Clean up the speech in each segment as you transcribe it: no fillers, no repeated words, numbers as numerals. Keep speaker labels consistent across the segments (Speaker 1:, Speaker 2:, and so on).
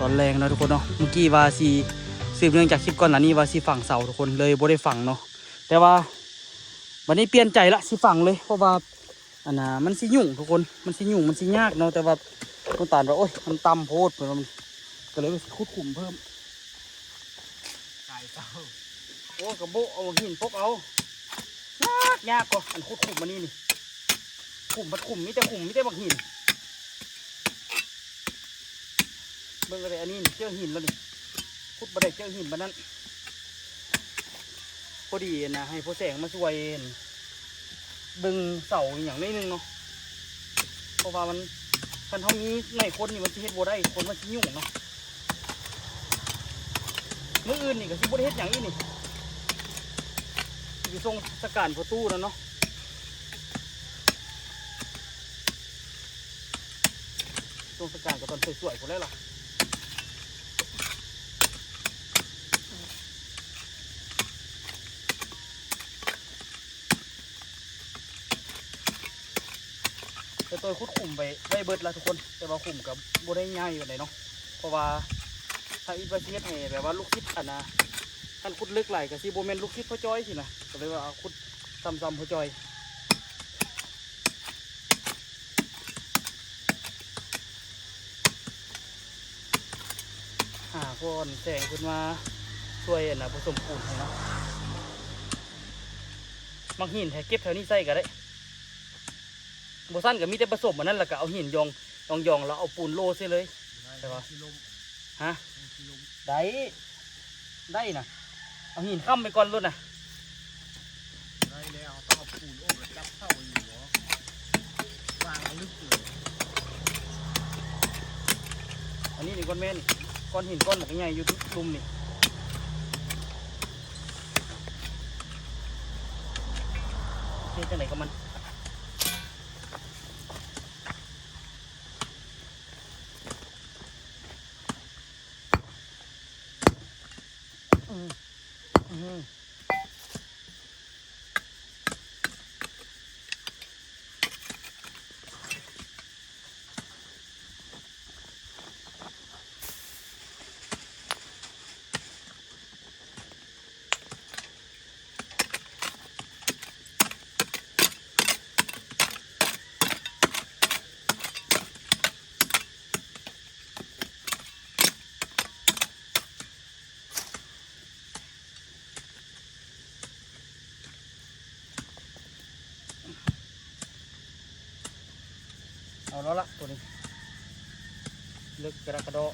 Speaker 1: ตอนแรงนะทุกคนเนาะเมื่อกี้ว่าสีสืบเนื่องจากคลิปก่อนหน้านี้ว่าสีฝั่งเสาทุกคนเลยบ่ได้ฝั่งเนาะแต่ว่าวันนี้เปลี่ยนใจละสีฝั่งเลยเพราะว่าอันน่ะมันสียุ่งทุกคนมันสียุ่งมันสียากเนาะแต่ว่าต้นตาลว่าโอ๊ยมันต่ำโพดเพิ่นว่ามันก็เลยขุดขุมเพิ่มไก่เต้าโอ้กระโบเอาหินพกเอายากกว่าอันขุดขุมมานี่ขุมบัดขุมมีแต่บักหินเบิ่งอะไรอันนี้เจอหินแล้วนี่ขุดบัดได้เจอหินบัดนั้นพอดีนะให้พ่อแสงมาช่วยดึงเสาอย่างนิดนึงเนาะเพราะว่ามันคันเท่านี้ในคนนี่มันจะเฮ็ดบัวได้คนมันจะยุ่งเนาะมื้ออื่นนี่ก็สิบ่ได้เฮ็ดอย่างนี้นี่อยู่ทรงสกัดประตูแล้วเนาะทรงสกัดกับตอนสวยๆคนแล้วล่ะแต่ตัวขุดขุมไปได้เบิดแล้วทุกคนแต่ว่าขุมกับบัได้ง่ายอยู่ไหนเนาะเพราะว่าถ้าอีกประเทศให้แบบว่าลูกคิดอันนะท่านขุดลึกไหลกับซีโบเมนลูกคิดพ่อจ้อยสินะก็เลยว่าเอาขุดซ้ำๆพ่อจ้อยก่อนแสงขึ้นมาช่วยนะผสมปูนให้เนาะบางหินแถเก็บแถวนี้ใส่ก็ได้โบสั้นก็มีแต่ผสมมันนั่นแหละก็เอาหินยองแล้วเอาปูนโรยใส่เลยใช่ปะฮะได้นะเอาหินค้ำไปก่อนรุ่นนะ
Speaker 2: ได้แล้วต้องเอาปูนโอ้แล้วจับเข้าอยู่เหรอวางลึกเลย
Speaker 1: อันนี้นี่ก้อนแม่นก้อนหินก้อนแบบใหญ่อยู่ลุมนี่เท่จังไหนกับมันเอาแล้วละตัวนี้ลึกกระโดด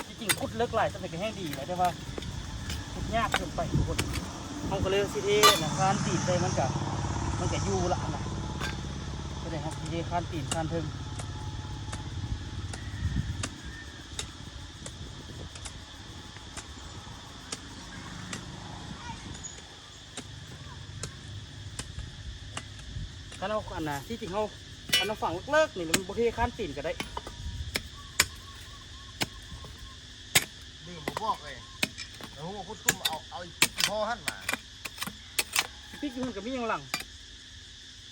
Speaker 1: จริงๆขุดเลิกไหลจะเป็นแห้งดีเลยแต่ว่าขุดยากเกินไปทุกคนห้องก็เลยซีเทนะคานตีนเลยมันกะยู่ละนะก็ได้ครับซีเทคานตีนคานเทิงคันเอาอันน่ะที่จริงเขาคันเอาฝั่งเลิกนี่มันโบเทข้านตีนก็ได้
Speaker 2: ดื่มบอกเลยแล้วหัวคุดตุ้มเอาอีกพ่อหั่นมา
Speaker 1: พี่กินกับพี่ยังหลัง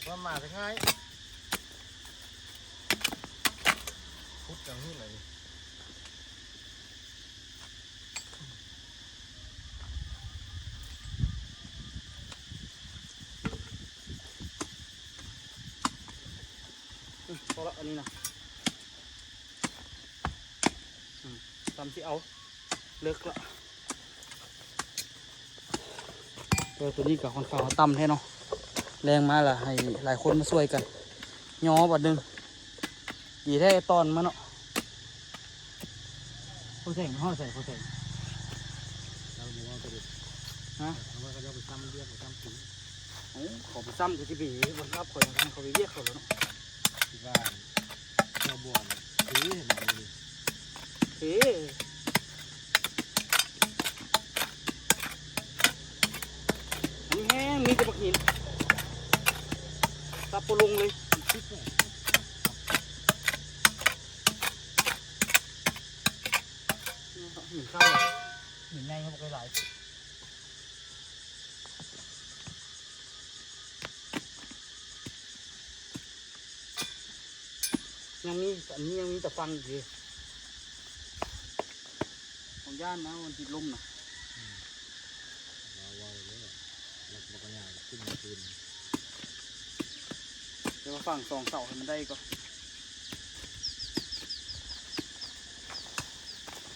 Speaker 2: ว่ามาจะง่ายคุดอย่างนี้เลย
Speaker 1: พอละอันนี้นะทำที่เอาเลิกละตัวนี้กับคนเขาต่ำแท้เนาะแรงมาล่ะให้หลายคนมาช่วยกันย้อบัดนึงดีแท้ตอนมาเนาะผู้แข่งห่อใส่ผู้แข่ง
Speaker 2: เราบอกว่าไปดู
Speaker 1: ฮะ
Speaker 2: ว่าเขาจะไปซ้ำเรียกไปซ้ำถึง
Speaker 1: ขอไปซ้ำคือที่บีบังคับคอยเขาไปเรียกเขาแล้วเนาะ
Speaker 2: ที่บ้านเราบ่นถือเห็นไหม
Speaker 1: เฮ้อันนี้แห้งมีแต่บักหินซับปลงเลยหินข้าวหินไงเขาบอกหลาย ยังมีอันนี้ยังมีแต่ฟังอยู่ของย่านนะมันติดลมนะ
Speaker 2: ว้าวเลยแล้วมันก็ยาวขึ้นมาคืน
Speaker 1: เดี๋ยวฟังสองเสาให้มันได้ก็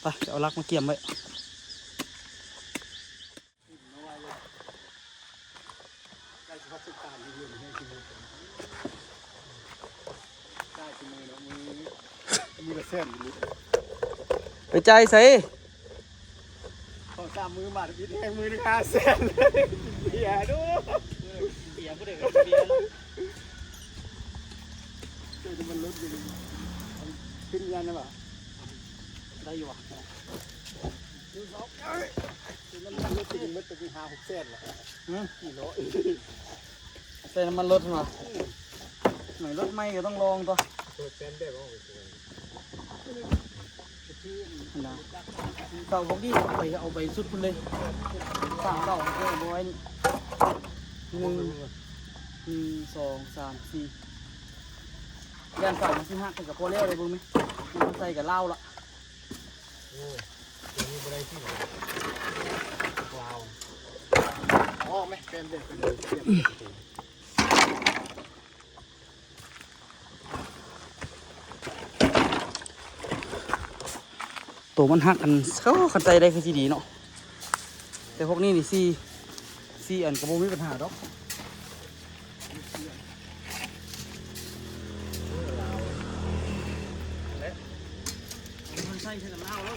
Speaker 1: ไปจะเอาลักมาเกี่ยมไว้ได้เฉพาะสุดตามที่ยืนให้ชิมเลยได้ชิมเลยแล้วมือละเส้นไปใจใส่
Speaker 2: พอสามมือมาดวิทย์ให้มือหนึ่ง5 เซนเบียร์ดู
Speaker 1: เบียร์ผู้เด็กกับเบียร์แล้ว
Speaker 2: เดี๋ยวมันลดอยู่ขึ้นยันนะบ่
Speaker 1: ได้อยู่อ่ะ
Speaker 2: ดูสองมันลดจริงมันเป็น5-6 เซนแหละกี่โล
Speaker 1: ใส่น้ำมันรถมาหน่อยรถไม่ก็ต้องลองตัว
Speaker 2: ตัวเซนได้บ้าง
Speaker 1: นะเต่าพวกนี้ไปเอาไปสุดคุณเลยสั่งเต่าเพื่อเอาไว้1 2 3 4ย่านเต่ามันสิหักกับพอแล้วเลยบุ้งไหมมันใส่กับเหล้าละ
Speaker 2: โอ้ตัวนี้ไม่ได้ที่กลาวอ๋อไม่เป็นเด็กเป็นเด็ก
Speaker 1: ตัวมันหักกันเขาขันใจได้คือสีดีเนาะแต่พวกนี้นี่สี่อันกระโปรงไม่มีปัญหาดอกมันใส่กับเหล้าแล้ว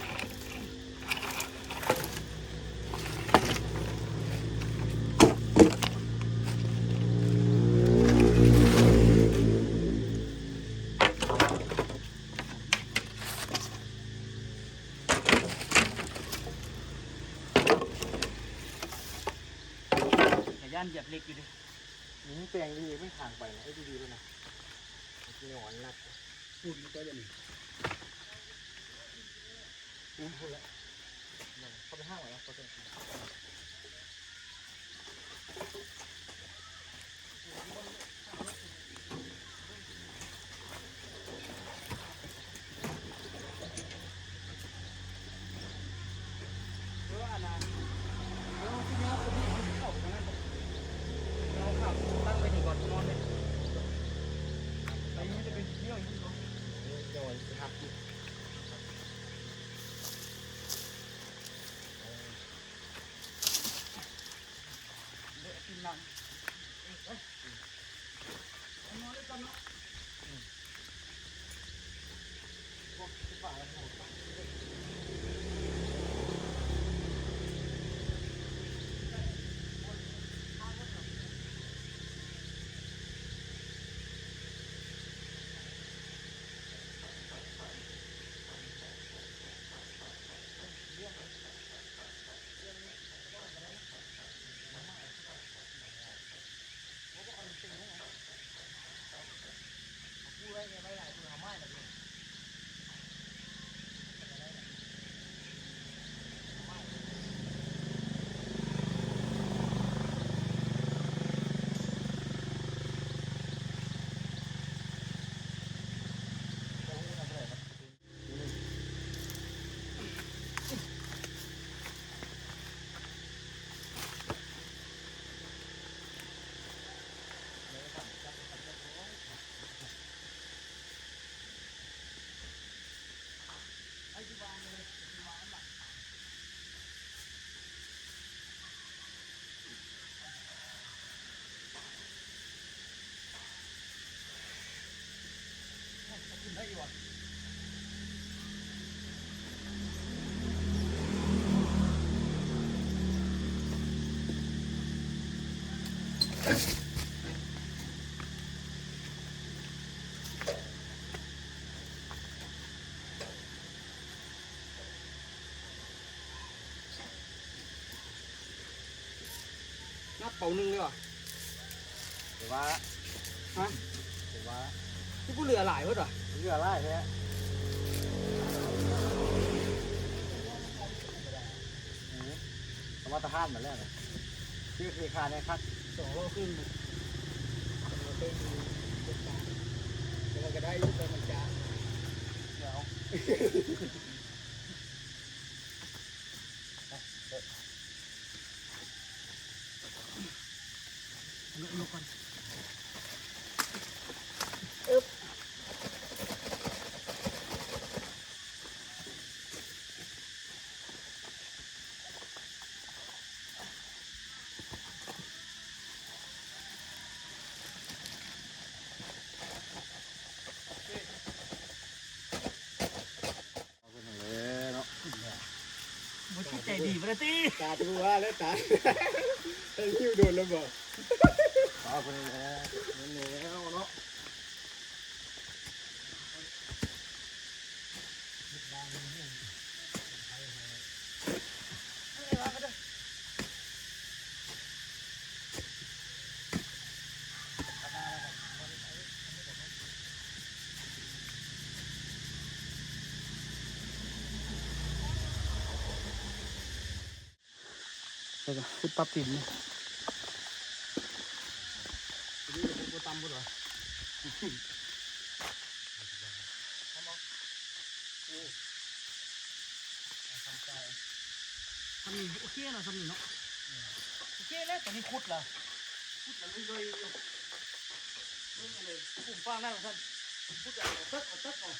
Speaker 1: ย่านเหยียบเล็กอยู่ดิ
Speaker 2: นี่แปลงดีไม่ห่างไปนะไอ้ดีเลยนะหนอนนัก
Speaker 1: พูดได้เลยนี่
Speaker 2: พูดแล้วเขาไปห้างไว้แล้วเขาจะ
Speaker 1: ตั้งไปนี่ก่อนนอนเลยไปนี่จะเป็นเที่ยวอย่างนี้ก่อน
Speaker 2: โดนหัก
Speaker 1: เดี๋ยวกินน้ำนอนด้วยกันเนาะ ได้อยู่อ่ะนับเป่าหนึ่งเลยว่ะ
Speaker 2: ถือว่า
Speaker 1: ฮะ
Speaker 2: ถือว่า
Speaker 1: ที่กูเหลือหลายเพื่อนว่ะ
Speaker 2: เรือไล่แท้สมรรถภาพเหมือนแรกเลยชื่อเทคาเนี่ยครับ
Speaker 1: 2 โลครึ่ง
Speaker 2: เป็น มันก็ได้ตัวมันจ้าเดี๋ยวลุกก่อน
Speaker 1: มันคิดใจดีมาตี
Speaker 2: ตาตัวแล้วตาถ้าหิ้วโดนแล้วบอกเอาไปแล้วเนาะ
Speaker 1: เดี๋ยวคุดปั๊บติดนี่
Speaker 2: นี่เราพูดตำพูดเหรอ
Speaker 1: ทำนี่โอเคเนาะทำนี่เนาะโอเคแล้วตอนนี้คุดละคุดละเรื่อยๆอยู่เรื่องอะไรกลุ่มฟางได้ของท่านคุดอะไรตึ๊กเอาตึ๊กเอา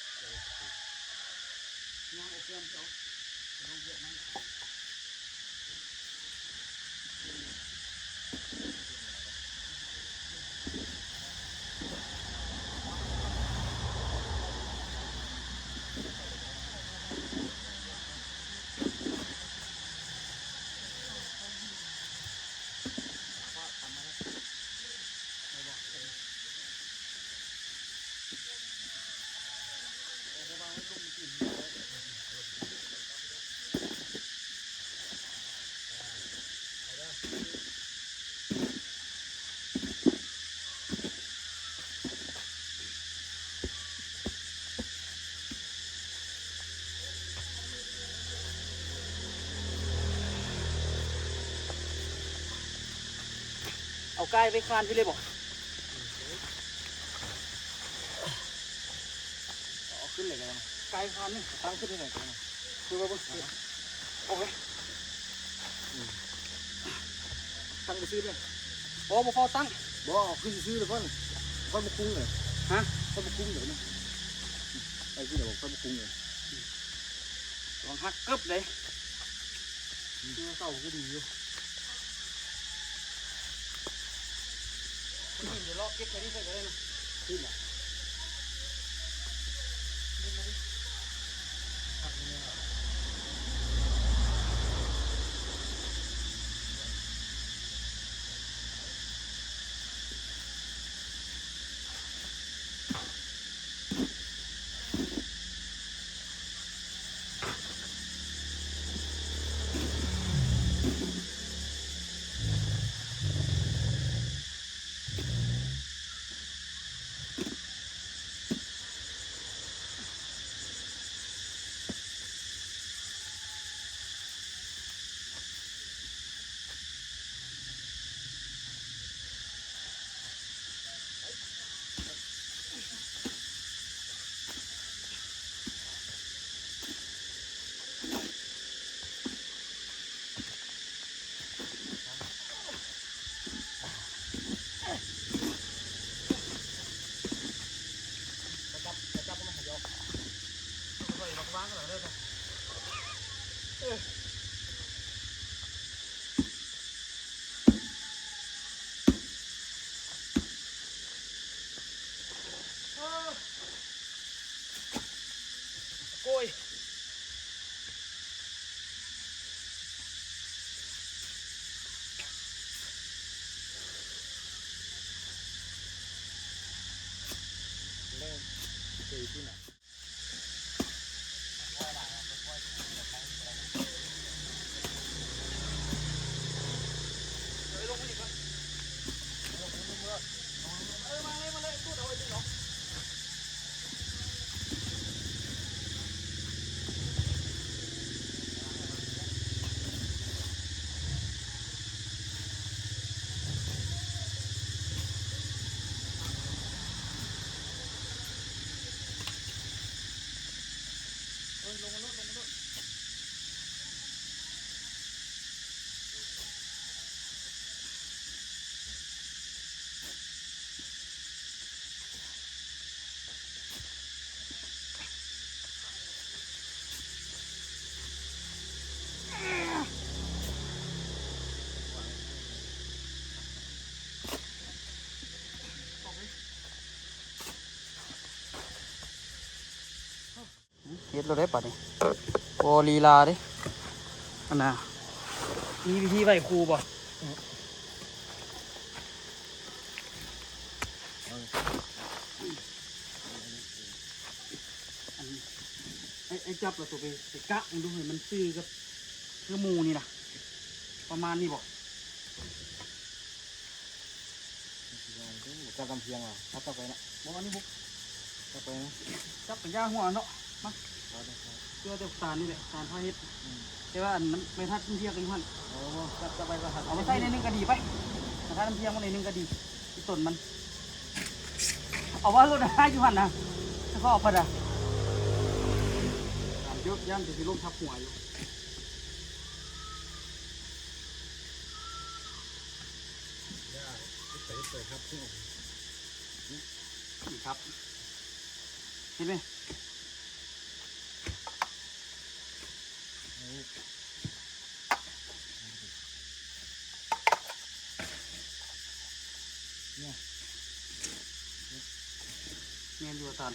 Speaker 1: ยางโอเคมั้ยเอาลองเยอะมั้ย เอากายไปคานพี่เลยบอกเอาขึ้นเลยกันกายคานนี่ตั้งขึ้นที่ไหนกันคือว่าบุษเอาไปตั้งไปซื้อเลยบ่พอตั้งบ่ขึ้นซื้อเลยพ่อพ่อมาคุ้งเลยฮะพ่อมาคุ้งเลยนะไอ้ที่เดี๋ยวบอกพ่อมาคุ้งเลยลองหักกึบเลยตัวเต่าก็ดีอยู่เดี๋ยวรอเก็บไปนี่ใส่กันเลยนะขึ้นอ่ะวางกันเหรอเนี่ยโกย
Speaker 2: เล่นตีที่ไหน
Speaker 1: เฮ็ดเราได้ปะนี่บอลีลาเด้อันน่ะมีวิธีไหวครูบ่ไอ้จับเราตัวไปกะมันดูเห็นมันซื้อกับคือหมูนี่นะประมาณนี้บ่
Speaker 2: จับกำเพียงอ่ะถ้าจับไปนะ
Speaker 1: บ่อันนี้บุก
Speaker 2: จับไปนะ
Speaker 1: จับเป็นย่าหัวเนาะมาเพื่อจะสารนี่แหละสารพาเฮ็ดแต่ว่าอันมันไม่ทัดน้ำเพียงกันพัน
Speaker 2: โอ้จับไปก็หัด
Speaker 1: เอาไปใส่ในนึงก็ดีไปถ้าน้ำเพียงมันในนึงก็ดีที่ต้นมันเอาว่ารถได้อยู่หันนะถ้าเขาเอาไปอ่ะเยอะย่านจะสิล้มทับหัวอยู่นี่ครับเห็นไหมเมียนอยู่ตอน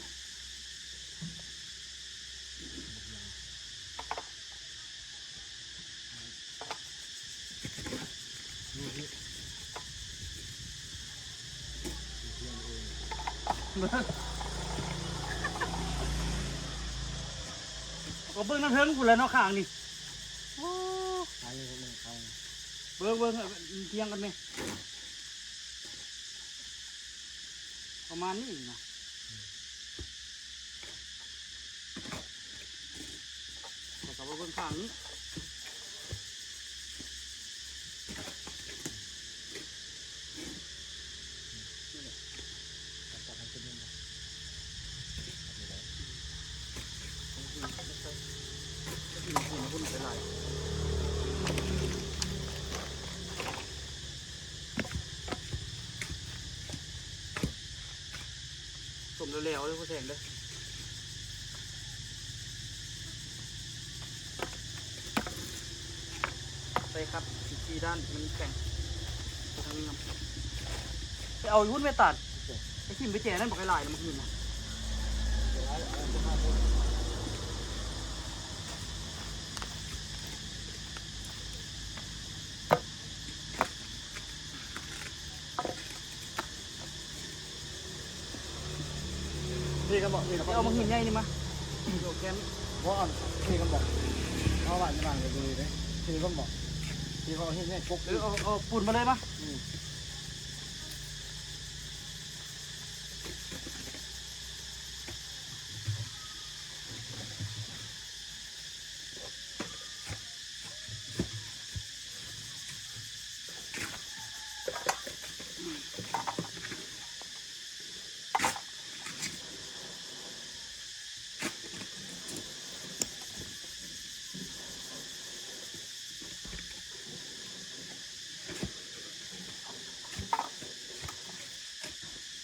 Speaker 1: ก็เบิ้งน้ำเทิงกูแล้วเนาะข้างนี่
Speaker 2: ใครคนหนึ่งใคร
Speaker 1: เบิ้งเทียงกันไหมประมาณนี้นะแต่กับเบิ้งข้างนี้สมเร็วๆเลยพ่อแสงเลยใส่ครับอีกด้านมันแข็งไปทางนี้ครับไปเอายุ่นไปตัดไปชิมไปแจนั่นบอกไอ้ลายนะมันกินนะ
Speaker 2: นี่ก็บอกนี่ก็
Speaker 1: ไปเอามาหินใหญ่นี่มาโยกแกน
Speaker 2: ว่านี่ก็บอกเพราะว่าจะมาเลยดูเลยนี่ก็บอกนี่เขาเห็นเนี่ยกุ๊ก
Speaker 1: เอาปุ่นมาเลยมา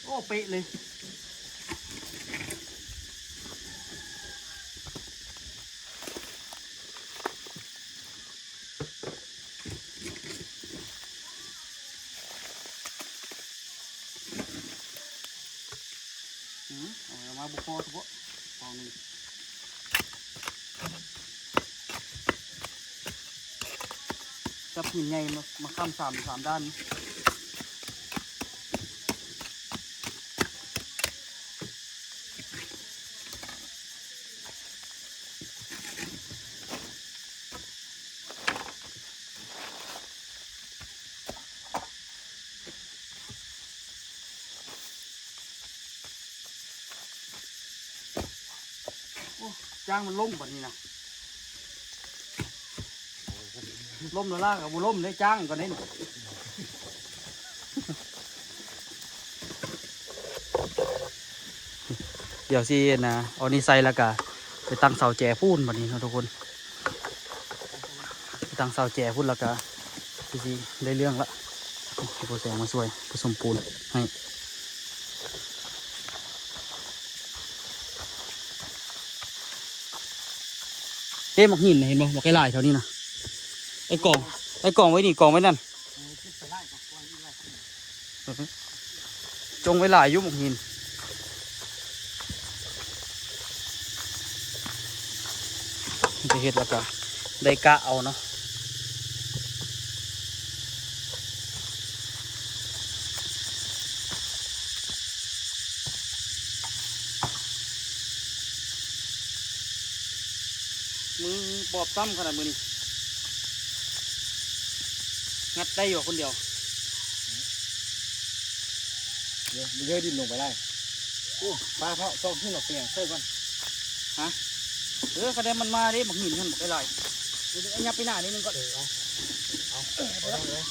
Speaker 1: โอ้เป๊ะเลยเอามาบุกคอเฉพาะตอนนี้จับหินใหญ่มาข้ามสามด้านนี้จ้างมันล่มแบบนี้นะล่มแล้วล่างกับบุล่มได้จ้างก่อนนี้เดี๋ยวสินะเอานี่ใส่แล้วก็ไปตั้งเสาแจพูนแบบนี้นะทุกคนไปตั้งเสาแจพูนแล้วก็สิได้เรื่องละโปรแสงมาช่วยผสมปูนให้เอ๊ะหมอกหินเห็นบ่หมอกไอ้ลายแถวนี้นะไอ้กล่องไว้นี่กล่องไว้นั่นจงไว้ลายอยุบหมอกหิน จะเฮ็ดแล้วก็ได้กะเอาเนาะมือบอบซ้ำขนาดมือนี่งัดได้อยู่คนเดียว
Speaker 2: เยอะดินลงไปได้โอ้ปลาเพาะซองขึ้นหลอกเปียงเต้ก่อน
Speaker 1: คะแนนมันมาดิบักหินมันบอกได้ไรเดี๋ยวยับไปหน้านิดนึงก็
Speaker 2: เอาเลย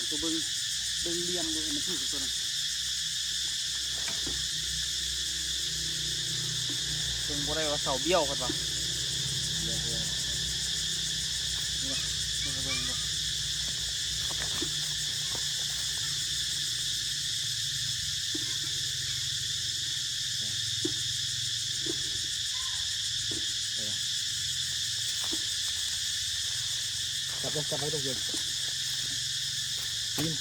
Speaker 1: ตัวเบิ้งเลียมดูมันที่สุดตัวนั้นเบิ้งบ่ได้ว่าเสาเบี้ยวกันปะเบิ้งดู
Speaker 2: จับเลยจับไว้ตรงเย็นปีน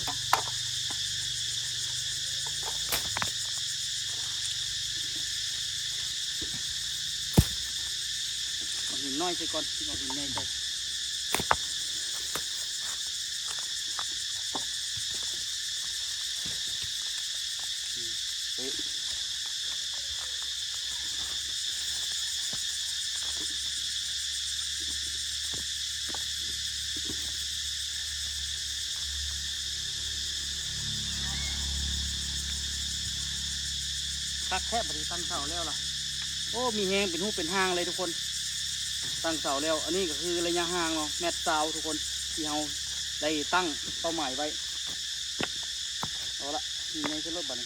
Speaker 1: เอาหินน้อยใส่ก่อนเอาหินใหญ่ใส่ตักแทบปฏิตั้งเสาแล้วล่ะโอ้มีแหงเป็นหูเป็นห้างเลยทุกคนตั้งเสาแล้วอันนี้ก็คือระยะห่างเนาะแมตต์ซาวทุกคนที่เราได้ตั้งเป้าหมายไว้เอาละมีไงจะลดบัตร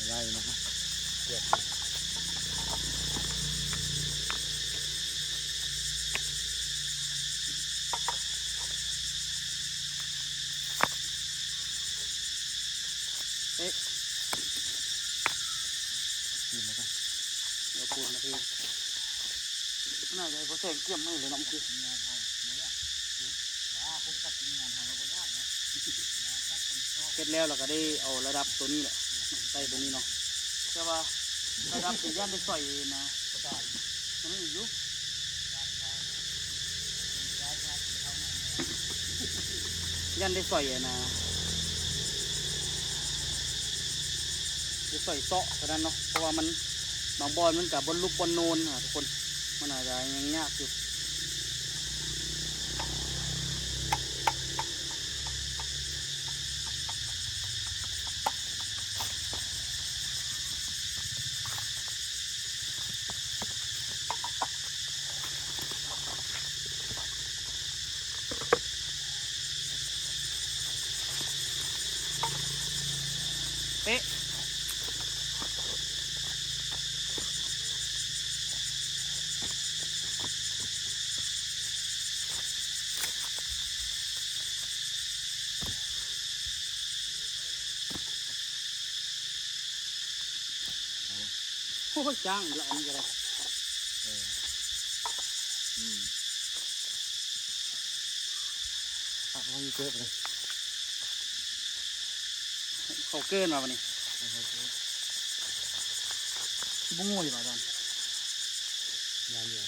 Speaker 2: ได้นะครับเดี๋ยวกินแล้วก็
Speaker 1: เดี๋ยวปูนมาทีน่าจะให้พอแสงเกี่ยมไม่เลยน้องคือง
Speaker 2: านทำเนี่ยผมตัดงานทำแล้วก็ได้นะ
Speaker 1: เสร็จแล้วเราก็ได้เอาระดับตัวนี้แหละใส่ตัวนี้เนาะแต่ว่าระดับเป็นย่านได้ใส่นะมันไม่อยู่ย่านได้ใส่นะได้ใส่เซาะเท่านั้นเนาะเพราะว่ามันบางบอลมันกับบนลูกบอลโนนทุกคนมันอาจจะยังยากอยู่เป๊ะโอ้ยจ้างละอันนี้ก็ได้
Speaker 2: ผักมันเยอะไปเลย
Speaker 1: เขาเกินมาวันนี้บุ้งงูอยู่ป่ะตอน
Speaker 2: งานอยู่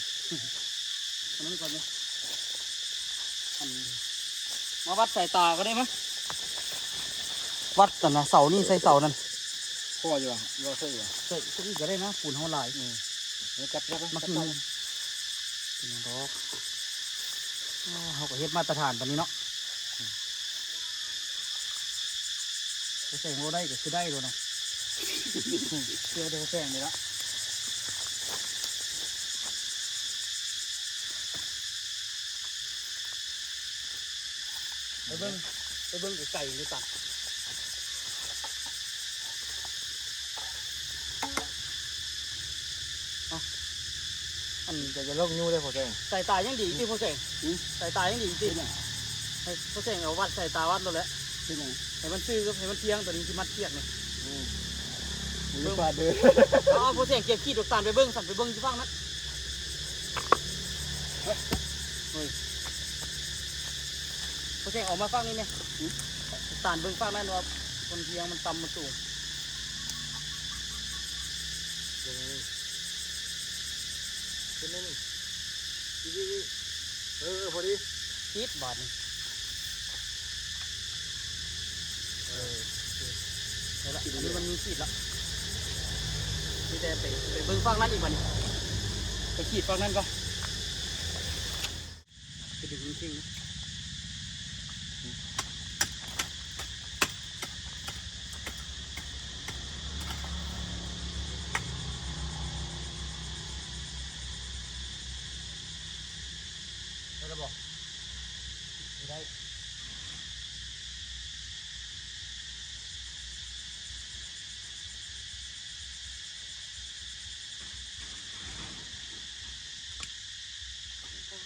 Speaker 1: อันนั้นก่อนเลยอันนี้มาวัดสายตาก็ได้มั้ยวัดกันนะเสานี่ใส่เสานั่น
Speaker 2: พ่ออยู่อ่ะรอเสื้ออยู่
Speaker 1: ใส่ก็อีกก็ได้นะปูนเท่าไหร่
Speaker 2: นี่จับได้ไหม
Speaker 1: มักนี่เป็นยังดอกเขาก็เฮ็ดมาตรฐานแบบนี้เนาะจะแซงโลได้ก็คือได้เลยนะเชื่อเดี๋ยวแซงเลยละไปเบิ้งไก่หรือตัดอัน
Speaker 2: จะลงยูได้พอแจ้ง
Speaker 1: สายตายังดีที่พ่อแซงสายตายังดีจริงให้พ่อแซงเอาวัดสายตาวัดเราแล้ว
Speaker 2: ที่ไหน
Speaker 1: ให้มันซื้อให้มันเที่ยงตัวนี้ที่มัดเทียงเนี่ย
Speaker 2: เบิ่งปลาเดือ
Speaker 1: เอาพ่อแซงเก็บขี้ดอกตาลไปเบิ้งสั่นไปเบิ้งที่ฟังนั้น เฮ้ยโอเคออกมาฟังนี่ไหมตานเบิ่งฟังนั่นว่าคนเทียงมันต่ำมันสูง
Speaker 2: ขึ้นได้นี่นี่พอดี
Speaker 1: คิดบาทนี่เอาละอันนี้มันมีขีดแล้วมีแต่ไปเบิ่งฟังนั่นอีกวันนี้ไปขีดฟังนั่นก่อนไปดึงจริงๆนะ
Speaker 2: ได้แล้วบอกไม่ได้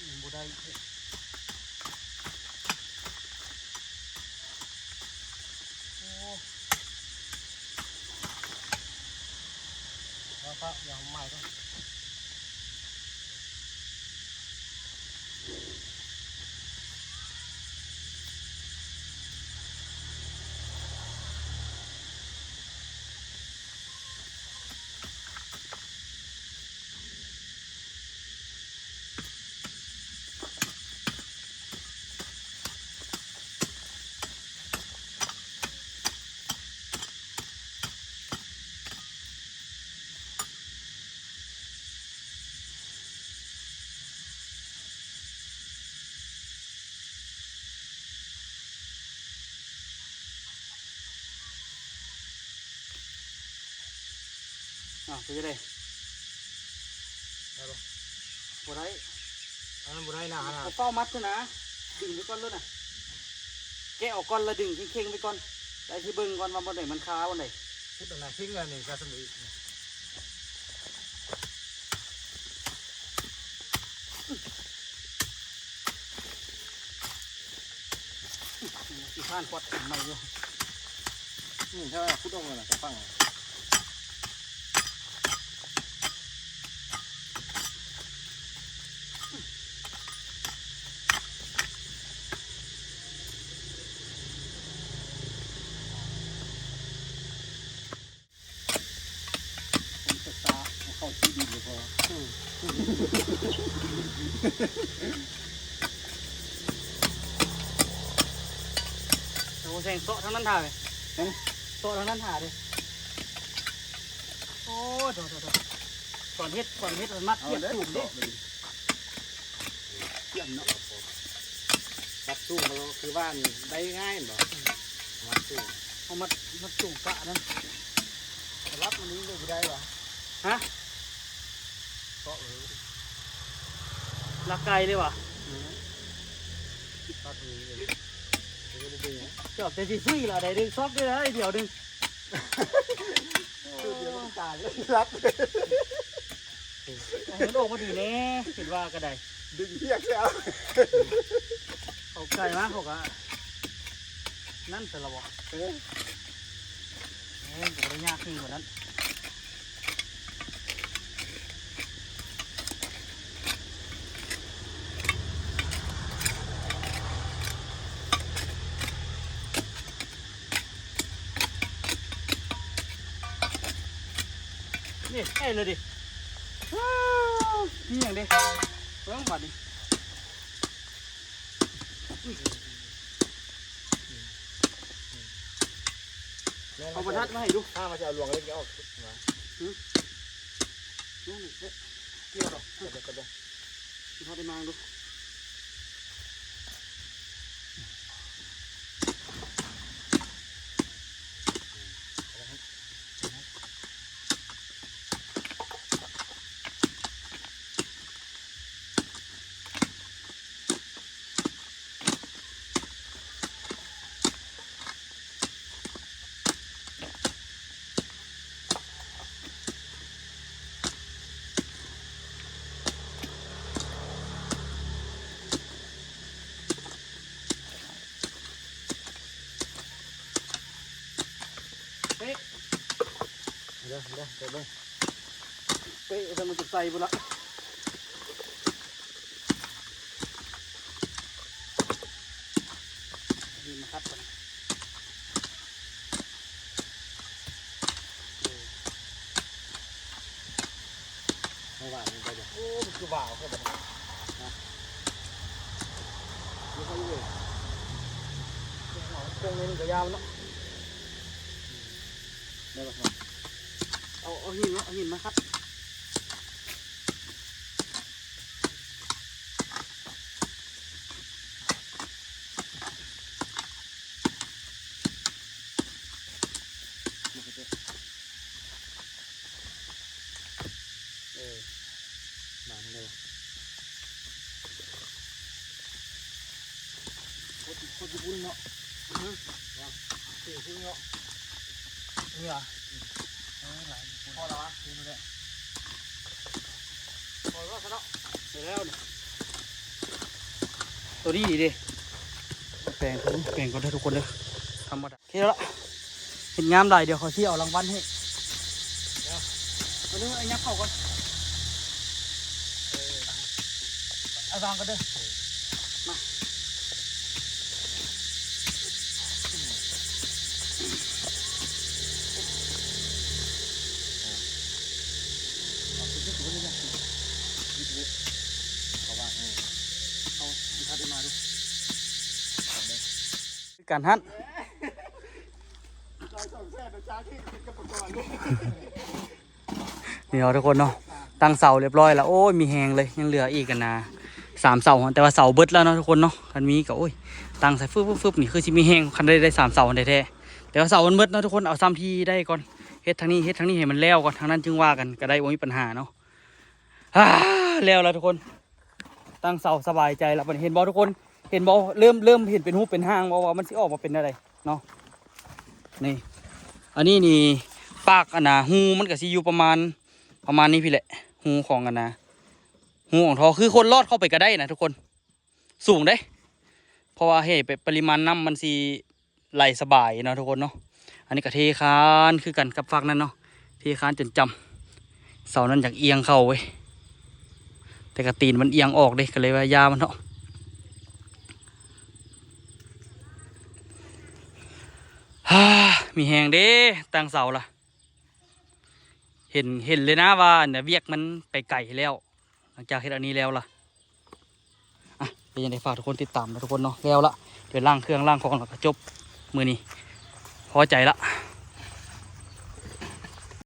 Speaker 1: ยังบ่ได้โอ้
Speaker 2: แล้วก็ยังใหม่ก็
Speaker 1: ไปจะได้
Speaker 2: ได้ปะ
Speaker 1: บ่ได้
Speaker 2: อันนั้นบุได้นะ
Speaker 1: เอาเป้ามัดขึ้นนะดึงไปก่อนเลยนะแกะออกก่อนแล้วดึงเข่งๆไปก่อนแต่ที่เบิ่งก่อนว่าบนไหนมันคาบนไหน
Speaker 2: พูดอะไรทิ้งกันนี่ก็สนุก
Speaker 1: สีข้านควัดใหม่อยู่
Speaker 2: ใช่ไหมพูดตรงเลยนะจะฟังผมจะตาเข้าที่ดินเลยพอ
Speaker 1: โอ้แสงโต๊ะทั้งนั้นถ่ายโต๊ะทั้งนั้นถ่ายเลยโอ้โถก่อนเฮ็ดมันมัดเทียบสูงดิ
Speaker 2: เทียมเนาะวัดตู้เขาคือบ้านได้ง่ายบ่วัดตู้
Speaker 1: เอามัดสูงปะนั่น
Speaker 2: รับมันนี้เลยได้ป่ะ
Speaker 1: ฮะ
Speaker 2: ก็
Speaker 1: ลักไกลเลยว่ะ
Speaker 2: ก็คือเลยไม่ได้ยัง
Speaker 1: จอบแต่สิซุยละได้ดึงซอกด้วยนะเดี๋ยวดึง
Speaker 2: คือเดียวมันตายเลยรับ
Speaker 1: มันออกมาดีแน่เห็นว่าก็ได้
Speaker 2: ดึงเพียกแล้ว
Speaker 1: เขาไกลมากเขาก็นั่นสละวะจะได้ยากขึ้นกว่านั้นนี่ไอ้เลยดินี่อย่างเดีเรื่องบัดนี่เอาบรรทัดมาให้ดู
Speaker 2: ถ้ามาจะเอาลวงเล่นก็ออกมา
Speaker 1: นี่เกี่ยวดอก
Speaker 2: กระดก
Speaker 1: เขาได้มาดูเป๊ะ
Speaker 2: เดี๋ยวเดี๋ยว
Speaker 1: เป๊ะจะมันจะใส่บุละ ดินมาคัดก่อน
Speaker 2: ไม่หวานมันไปจ้ะ
Speaker 1: โอ้มันคือบ่าวก็แบบนี้
Speaker 2: ไม่ค่อยเลย
Speaker 1: เครื่องนี้มันก็ยาวเนาะ
Speaker 2: ได้ป่ะครับ
Speaker 1: เอาหินมาคัด
Speaker 2: หมันเลย
Speaker 1: คนญี่ปุ่นเนาะ
Speaker 2: สี่ครึ่งเนาะ
Speaker 1: นี่เหรอ
Speaker 2: พอแล้ววะนี่มันแหละ
Speaker 1: พอแล้วซะเนาะเสร็จแล้วนี่ตัวนี้ดีดิแปลงก่อนได้ทุกคนเลยธรรมดาโอเคแล้วละเห็นงามได้เดี๋ยวเขาชี้เอารางวัลให้เดี๋ยวมาดูไอ้ยักษ์เข้าก่อนไอ้วางก็ได้มาเอาไปที่ตัวนี้นะเอาวางเอาดีทัดได้มาดูการฮัน
Speaker 2: เราต้องแช่ตัวช้าที่กินกับปกรณ์เลย
Speaker 1: นี่เราทุกคนเนาะตั้งเสาเรียบร้อยแล้วโอ้ยมีแหงเลยยังเหลืออีกกันนะ3 เสาแต่ว่าเสาเบิดแล้วเนาะทุกคนเนาะคันมีก็โอ้ยตั้งใส่ฟึบนี่คือสิมีแหงคันได้3 เสาแท้ๆแต่ว่าเสามันเบิดเนาะทุกคนเอาซ้ำที่ได้ก่อนเฮ็ดทางนี้ให้มันแล้วก่อนทางนั้นจึงว่ากันก็ได้บ่มีปัญหาเนาะแล้วทุกคนตั้งเสาสบายใจแล้วเห็นบ่ทุกคนเห็นบ่เริ่มเห็นเป็นรูปเป็นห้างบ่ว่ามันสิออกมาเป็นอะไรเนาะนี่อันนี้นี่ปากอันน่ะหูมันก็สิอยู่ประมาณนี้พี่แหละหูของอันน่ะหูของทอคือคนลอดเข้าไปก็ได้นะทุกคนสูงเด้เพราะว่าเฮ้ปริมาณน้ำมันสิไหลสบายเนาะทุกคนเนาะอันนี้ก็เทคานคือกันกับฝักนั้นเนาะเทคานจนจำเสานั้นอยากเอียงเข้าเว้ยแต่กระตีนมันเอียงออกเด้ก็เลยว่ายามันเนาะมีแหงเด้ตั้งเสาล่ะเห็นเลยนะว่าเนี่ยเวียกมันไปไกลแล้วหลังจากเฮ็ดอันนี้แล้วล่ะอ่ะเป็นยังไงฝากทุกคนติดตามนะทุกคนเนาะแล้วละเดี๋ยวล้างเครื่องล้างของแล้วก็จบมือนี้พอใจละ